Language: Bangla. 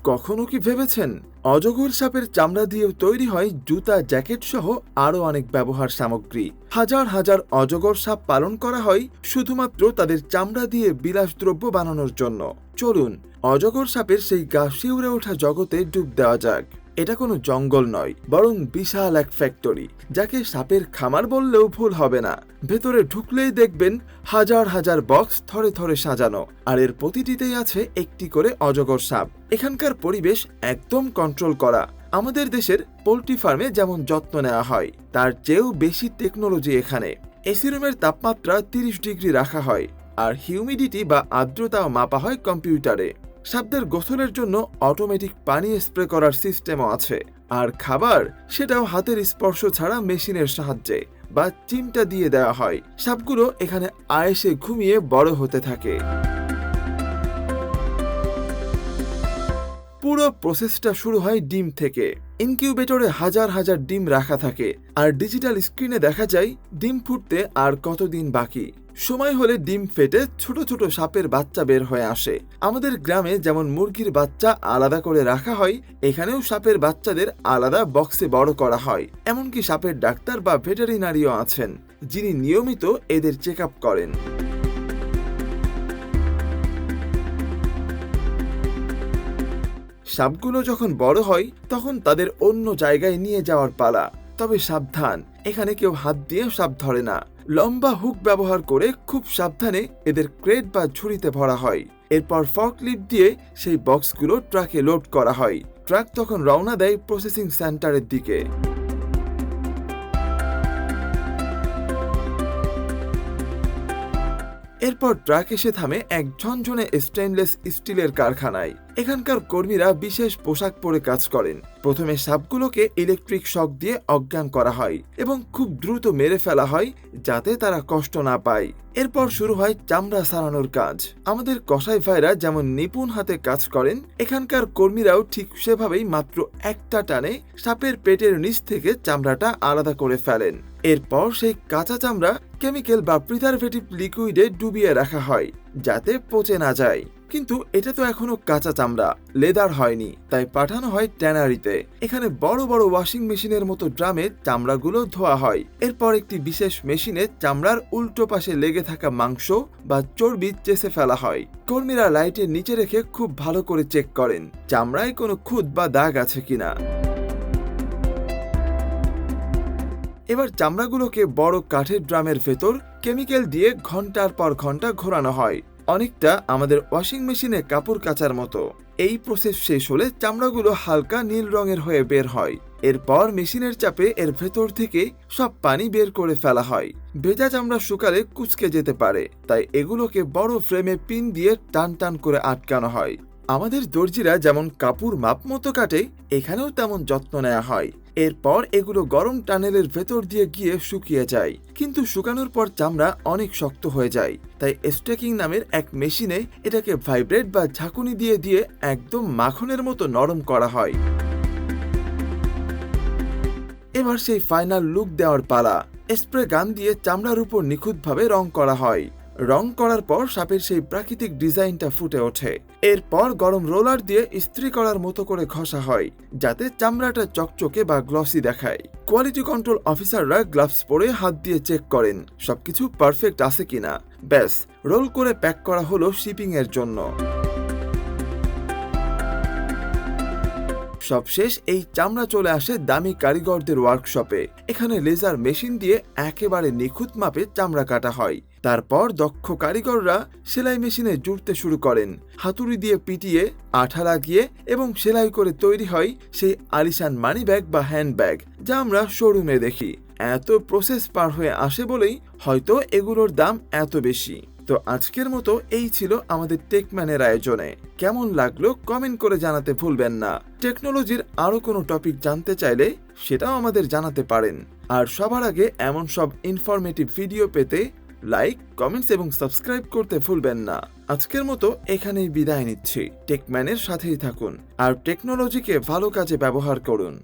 কখনো কি ভেবেছেন অজগর সাপের চামড়া দিয়েও তৈরি হয় জুতা, জ্যাকেট সহ আরো অনেক ব্যবহার সামগ্রী। হাজার হাজার অজগর সাপ পালন করা হয় শুধুমাত্র তাদের চামড়া দিয়ে বিলাসদ্রব্য বানানোর জন্য। চলুন অজগর সাপের সেই গা শিউরে ওঠা জগতে ডুব দেওয়া যাক। এটা কোনো জঙ্গল নয়, বরং বিশাল এক ফ্যাক্টরি, যাকে সাপের খামার বললেও ভুল হবে না। ভেতরে ঢুকলেই দেখবেন হাজার হাজার বক্স থরে থরে সাজানো, আর এর প্রতিটিতেই আছে একটি করে অজগর সাপ। এখানকার পরিবেশ একদম কন্ট্রোল করা। আমাদের দেশের পোল্ট্রি ফার্মে যেমন যত্ন নেওয়া হয়, তার চেয়েও বেশি টেকনোলজি এখানে। এসি রুমের তাপমাত্রা 30 ডিগ্রি রাখা হয়, আর হিউমিডিটি বা আর্দ্রতাও মাপা হয় কম্পিউটারে। সাপদের গোসলের জন্য অটোমেটিক পানি স্প্রে করার সিস্টেমও আছে, আর খাবার সেটাও হাতের স্পর্শ ছাড়া মেশিনের সাহায্যে বা চিমটা দিয়ে দেওয়া হয়। সাপগুলো এখানে আয়েসে ঘুমিয়ে বড় হতে থাকে। পুরো প্রসেসটা শুরু হয় ডিম থেকে। ইনকিউবেটরে হাজার হাজার ডিম রাখা থাকে, আর ডিজিটাল স্ক্রিনে দেখা যায় ডিম ফুটতে আর কতদিন বাকি। সময় হলে ডিম ফেটে ছোট ছোট সাপের বাচ্চা বের হয়ে আসে। আমাদের গ্রামে যেমন মুরগির বাচ্চা আলাদা করে রাখা হয়, এখানেও সাপের বাচ্চাদের আলাদা বক্সে বড় করা হয়। এমনকি সাপের ডাক্তার বা ভেটেরিনারিও আছেন, যিনি নিয়মিত এদের চেক আপ করেন। সাপগুলো যখন বড় হয় তখন তাদের অন্য জায়গায় নিয়ে যাওয়ার পালা। তবে সাবধান, এখানে কেউ হাত দিয়ে সাপ ধরে না। লম্বা হুক ব্যবহার করে খুব সাবধানে এদের ক্রেট বা ঝুড়িতে ভরা হয়। এরপর ফর্কলিফট দিয়ে সেই বক্সগুলো ট্রাকে লোড করা হয়। ট্রাক তখন রওনা দেয় প্রসেসিং সেন্টারের দিকে। এরপর ট্রাক এসে থামে এক ঝনঝনে স্টেইনলেস স্টিলের কারখানায়। এখানকার কর্মীরা বিশেষ পোশাক পরে কাজ করেন। প্রথমে সাপগুলোকে ইলেকট্রিক শক দিয়ে অজ্ঞান করা হয় এবং খুব দ্রুত মেরে ফেলা হয়, যাতে তারা কষ্ট না পায়। এরপর শুরু হয় চামড়া ছাড়ানোর কাজ। আমাদের কসাই ভাইরা যেমন নিপুণ হাতে কাজ করেন, এখানকার কর্মীরাও ঠিক সেভাবেই মাত্র একটা টানে সাপের পেটের নিচ থেকে চামড়াটা আলাদা করে ফেলেন। এরপর সেই কাঁচা চামড়া কেমিক্যাল বা প্রিজারভেটিভ লিকুইডে ডুবিয়ে রাখা হয়, যাতে পচে না যায়। কিন্তু এটা তো এখনো কাঁচা চামড়া, লেদার হয়নি, তাই পাঠানো হয় ট্যানারিতে। এখানে বড় বড় ওয়াশিং মেশিনের মতো ড্রামে চামড়াগুলো ধোয়া হয়। এরপর একটি বিশেষ মেশিনে চামড়ার উল্টো পাশে লেগে থাকা মাংস বা চর্বি চেষে ফেলা হয়। কর্মীরা লাইটের নিচে রেখে খুব ভালো করে চেক করেন চামড়ায় কোনো খুঁত বা দাগ আছে কিনা। এবার চামড়াগুলোকে বড় কাঠের ড্রামের ভেতর কেমিক্যাল দিয়ে ঘন্টার পর ঘন্টা ঘোরানো হয়, অনেকটা আমাদের ওয়াশিং মেশিনে কাপড় কাচার মতো। এই প্রসেস শেষ হলে চামড়াগুলো হালকা নীল রঙের হয়ে বের হয়। এরপর মেশিনের চাপে এর ভেতর থেকে সব পানি বের করে ফেলা হয়। ভেজা চামড়া শুকালে কুঁচকে যেতে পারে, তাই এগুলোকে বড় ফ্রেমে পিন দিয়ে টান টান করে আটকানো হয়। আমাদের দর্জিরা যেমন কাপড় মাপ মতো কাটে, এখানেও তেমন যত্ন নেওয়া হয়। এরপর এগুলো গরম টানেলের ভেতর দিয়ে গিয়ে শুকিয়ে যায়, কিন্তু শুকানোর পর চামড়া অনেক শক্ত হয়ে যায়। তাই স্টেকিং নামের এক মেশিনে এটাকে ভাইব্রেট বা ঝাঁকুনি দিয়ে দিয়ে একদম মাখনের মতো নরম করা হয়। এবার সেই ফাইনাল লুক দেওয়ার পালা। স্প্রে গান দিয়ে চামড়ার উপর নিখুঁতভাবে রং করা হয়। রং করার পর সাপের সেই প্রাকৃতিক ডিজাইনটা ফুটে ওঠে। এরপর গরম রোলার দিয়ে ইস্ত্রি করার মতো করে ঘষা হয়, যাতে চামড়াটা চকচকে বা গ্লসি দেখায়। কোয়ালিটি কন্ট্রোল অফিসাররা গ্লাভস পরে হাত দিয়ে চেক করেন সবকিছু পারফেক্ট আছে কিনা। ব্যাস, রোল করে প্যাক করা হলো শিপিং এর জন্য। সবশেষ এই চামড়া চলে আসে দামি কারিগরদের ওয়ার্কশপে। এখানে লেজার মেশিন দিয়ে একেবারে নিখুঁত মাপে চামড়া কাটা হয়। তারপর দক্ষ কারিগররা সেলাই মেশিনে জুড়তে শুরু করেন। হাতুড়ি দিয়ে পিটিয়ে, আঠা লাগিয়ে এবং সেলাই করে তৈরি হয় সেই আলিশান মানি ব্যাগ বা হ্যান্ডব্যাগ, যা আমরা শোরুমে দেখি। এত প্রসেস পার হয়ে আসে বলেই হয়তো এগুলোর দাম এত বেশি। তো আজকের মতো এই ছিল আমাদের টেকম্যানের আয়োজনে। কেমন লাগলো কমেন্ট করে জানাতে ভুলবেন না। টেকনোলজির আরো কোনো টপিক জানতে চাইলে সেটাও আমাদের জানাতে পারেন। আর সবার আগে এমন সব ইনফরমেটিভ ভিডিও পেতে লাইক, কমেন্টস এবং সাবস্ক্রাইব করতে ভুলবেন না। আজকের মতো এখানেই বিদায় নিচ্ছি। টেকম্যানের সাথেই থাকুন আর টেকনোলজিকে ভালো কাজে ব্যবহার করুন।